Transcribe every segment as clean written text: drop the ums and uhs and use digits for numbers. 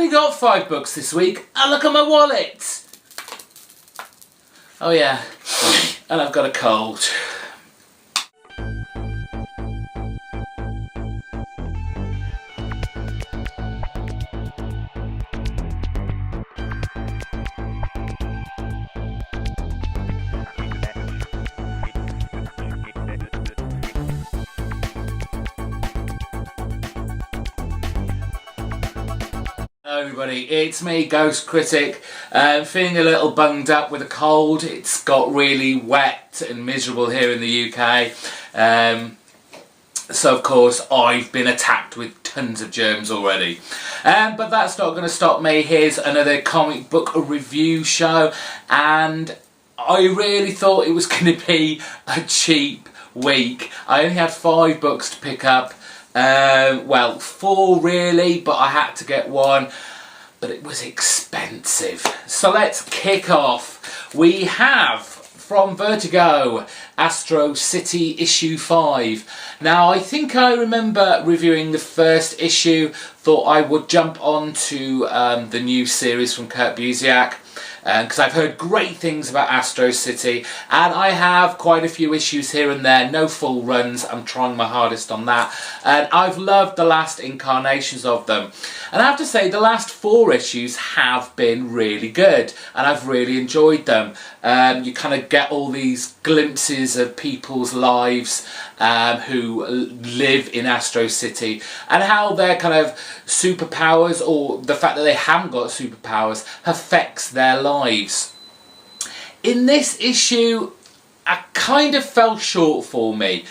only got 5 books this week, and look at my wallet! Oh yeah, and I've got a cold. Hello everybody, it's me, GhostCritic. Feeling a little bunged up with a cold. It's got really wet and miserable here in the UK. So of course I've been attacked with tons of germs already. But that's not going to stop me. Here's another comic book review show, and I really thought it was going to be a cheap week. I only had 5 books to pick up. Well, 4 really, but I had to get 1, but it was expensive. So let's kick off. We have from Vertigo, Astro City issue 5. Now I think I remember reviewing the first issue, thought I would jump on to the new series from Kurt Busiek, because I've heard great things about Astro City, and I have quite a few issues here and there, no full runs. I'm trying my hardest on that, and I've loved the last incarnations of them, and I have to say the last 4 issues have been really good, and I've really enjoyed them. You kind of get all these glimpses of people's lives who live in Astro City, and how their kind of superpowers, or the fact that they haven't got superpowers, affects their lives. In this issue, I kind of fell short for me.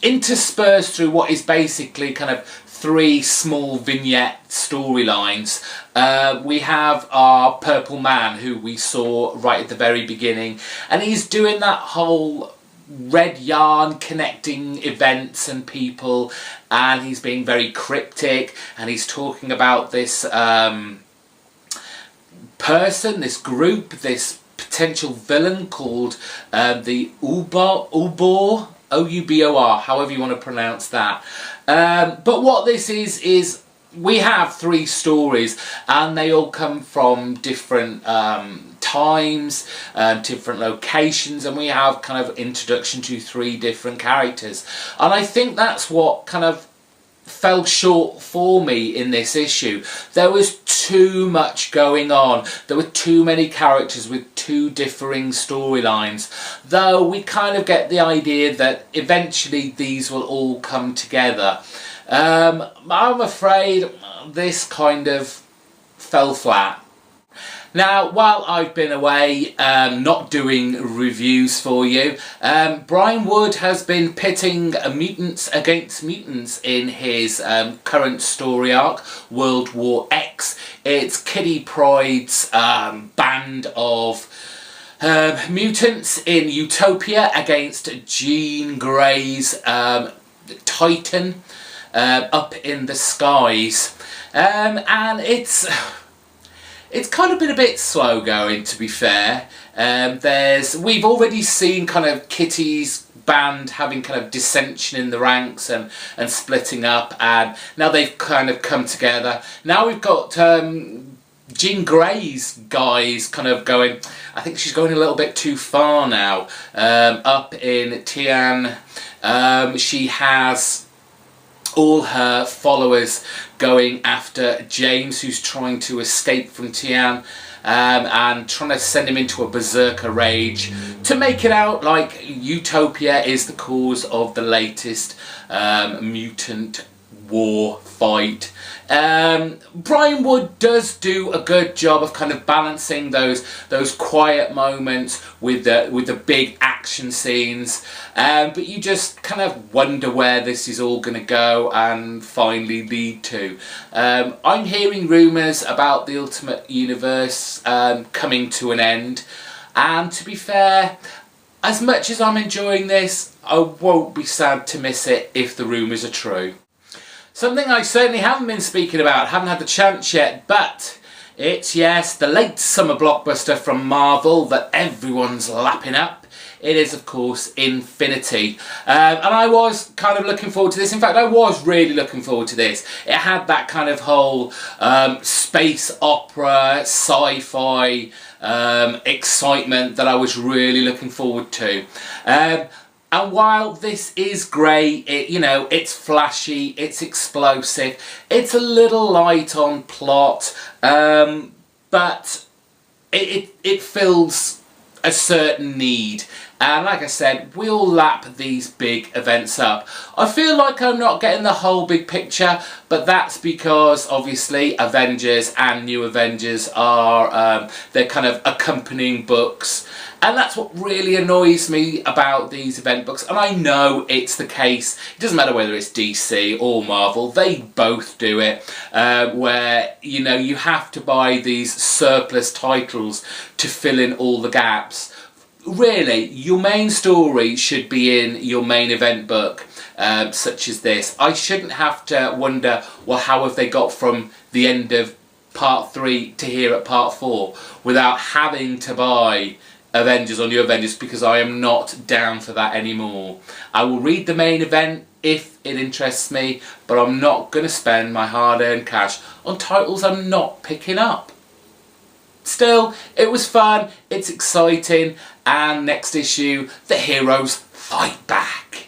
Interspersed through what is basically kind of 3 small vignette storylines, we have our Purple Man, who we saw right at the very beginning, and he's doing that whole red yarn connecting events and people, and he's being very cryptic, and he's talking about this person, this group, this potential villain called the Ubor, O-U-B-O-R, however you want to pronounce that. But what this is we have 3 stories, and they all come from different times, different locations, and we have kind of introduction to 3 different characters. And I think that's what kind of fell short for me in this issue. There was too much going on. There were too many characters with 2 differing storylines, though we kind of get the idea that eventually these will all come together. I'm afraid this kind of fell flat. Now, while I've been away not doing reviews for you, Brian Wood has been pitting mutants against mutants in his current story arc, World War X. It's Kitty Pryde's band of mutants in Utopia against Jean Grey's Titan up in the skies. And it's kind of been a bit slow going, to be fair. We've already seen kind of Kitty's band having kind of dissension in the ranks and splitting up, and now they've kind of come together. Now we've got Jean Grey's guys kind of going, I think she's going a little bit too far now. Up in Tian, she has all her followers going after James, who's trying to escape from Tian, and trying to send him into a berserker rage to make it out like Utopia is the cause of the latest mutant war fight. Brian Wood does do a good job of kind of balancing those quiet moments with the big action scenes, but you just kind of wonder where this is all going to go and finally lead to. I'm hearing rumours about the Ultimate Universe coming to an end, and to be fair, as much as I'm enjoying this, I won't be sad to miss it if the rumours are true. Something I certainly haven't been speaking about, haven't had the chance yet, but it's, yes, the late summer blockbuster from Marvel that everyone's lapping up. it is of course Infinity. And I was kind of looking forward to this. In fact, I was really looking forward to this. It had that kind of whole space opera, sci-fi excitement that I was really looking forward to. And while this is great, it's flashy, it's explosive, it's a little light on plot, but it fills a certain need. And like I said, we'll lap these big events up. I feel like I'm not getting the whole big picture, but that's because obviously Avengers and New Avengers are they're kind of accompanying books. And that's what really annoys me about these event books. And I know it's the case. It doesn't matter whether it's DC or Marvel. They both do it. Where, you have to buy these surplus titles to fill in all the gaps. Really, your main story should be in your main event book, such as this. I shouldn't have to wonder, well, how have they got from the end of part 3 to here at part 4 without having to buy Avengers or New Avengers, because I am not down for that anymore. I will read the main event if it interests me, but I'm not going to spend my hard-earned cash on titles I'm not picking up. Still, it was fun, it's exciting, and next issue, the heroes fight back.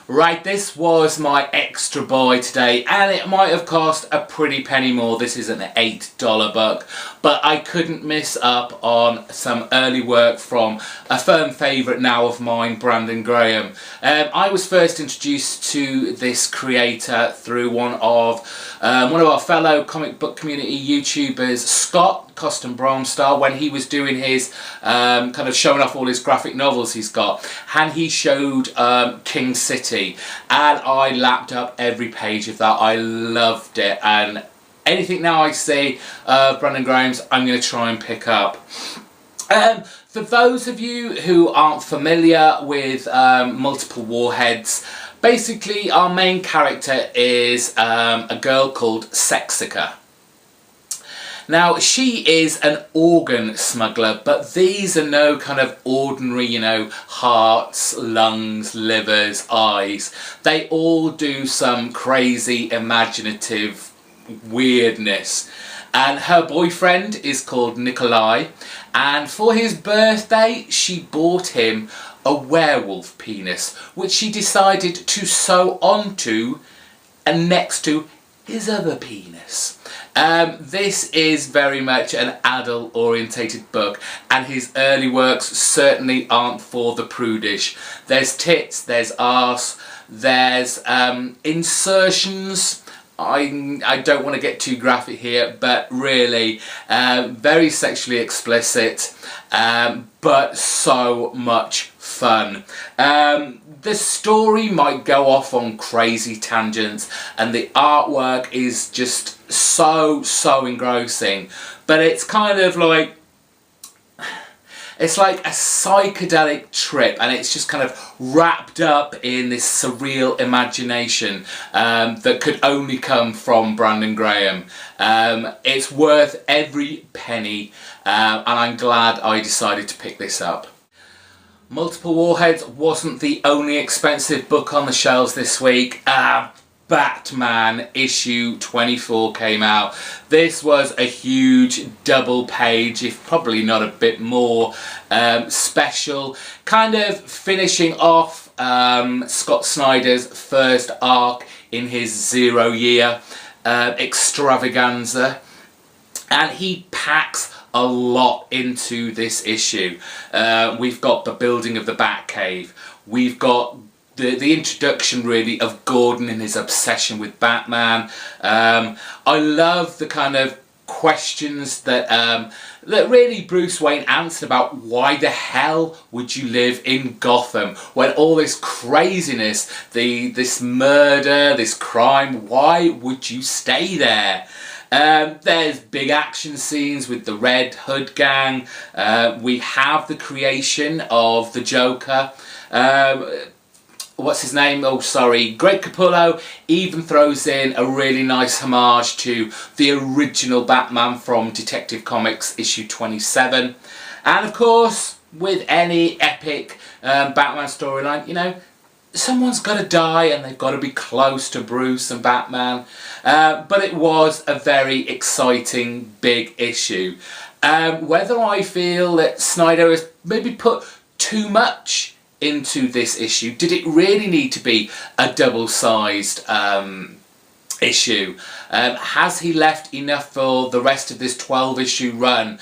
Right, this was my extra buy today, and it might have cost a pretty penny more. This is an $8 book, but I couldn't miss up on some early work from a firm favourite now of mine, Brandon Graham. I was first introduced to this creator through one of our fellow comic book community YouTubers, Scott Custom Bromstar, when he was doing his kind of showing off all his graphic novels he's got, and he showed King City, and I lapped up every page of that. I loved it, and anything now I see Brandon Graham's, I'm going to try and pick up. For those of you who aren't familiar with Multiple Warheads, basically our main character is a girl called Sexica. Now, she is an organ smuggler, but these are no kind of ordinary, hearts, lungs, livers, eyes. They all do some crazy, imaginative weirdness. And her boyfriend is called Nikolai, and for his birthday, she bought him a werewolf penis, which she decided to sew onto and next to his other penis. This is very much an adult orientated book, and his early works certainly aren't for the prudish. There's tits, there's arse, there's insertions. I don't want to get too graphic here, but really very sexually explicit, but so much fun. The story might go off on crazy tangents, and the artwork is just so engrossing, but it's kind of like, it's like a psychedelic trip, and it's just kind of wrapped up in this surreal imagination that could only come from Brandon Graham. It's worth every penny, and I'm glad I decided to pick this up. Multiple Warheads wasn't the only expensive book on the shelves this week. Batman issue 24 came out. This was a huge double page, if probably not a bit more, special, kind of finishing off Scott Snyder's first arc in his 0 year extravaganza, and he packs a lot into this issue. We've got the building of the Batcave, we've got the introduction really of Gordon and his obsession with Batman. I love the kind of questions that that really Bruce Wayne answered about why the hell would you live in Gotham when all this craziness, this murder, this crime, why would you stay there? There's big action scenes with the Red Hood gang. We have the creation of the Joker. What's his name? Oh, sorry. Greg Capullo even throws in a really nice homage to the original Batman from Detective Comics issue 27. And of course, with any epic Batman storyline, you know, someone's got to die and they've got to be close to Bruce and Batman. But it was a very exciting big issue. Whether I feel that Snyder has maybe put too much into this issue, did it really need to be a double-sized issue? Has he left enough for the rest of this 12-issue run,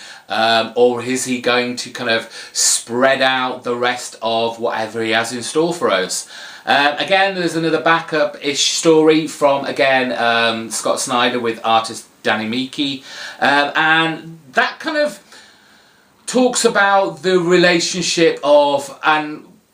or is he going to kind of spread out the rest of whatever he has in store for us? Again, there's another backup-ish story from, again, Scott Snyder with artist Danny Miki, and that kind of talks about the relationship of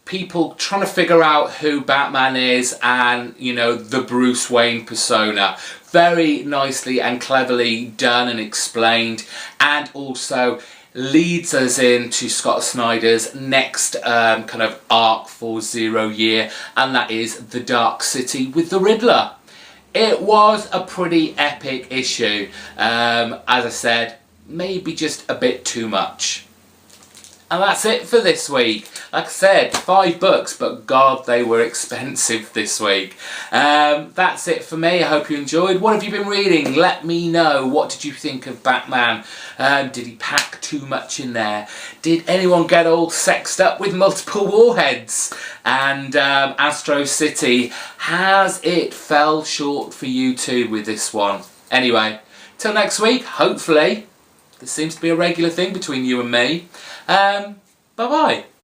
people trying to figure out who Batman is and, you know, the Bruce Wayne persona. Very nicely and cleverly done and explained, and also leads us into Scott Snyder's next kind of arc for 0 Year, and that is the Dark City with the Riddler. It was a pretty epic issue. As I said, maybe just a bit too much. And that's it for this week. Like I said, 5 books, but God, they were expensive this week. That's it for me. I hope you enjoyed. What have you been reading? Let me know. What did you think of Batman? Did he pack too much in there? Did anyone get all sexed up with multiple warheads? And Astro City, has it fell short for you too with this one? Anyway, till next week, hopefully. This seems to be a regular thing between you and me. Bye-bye.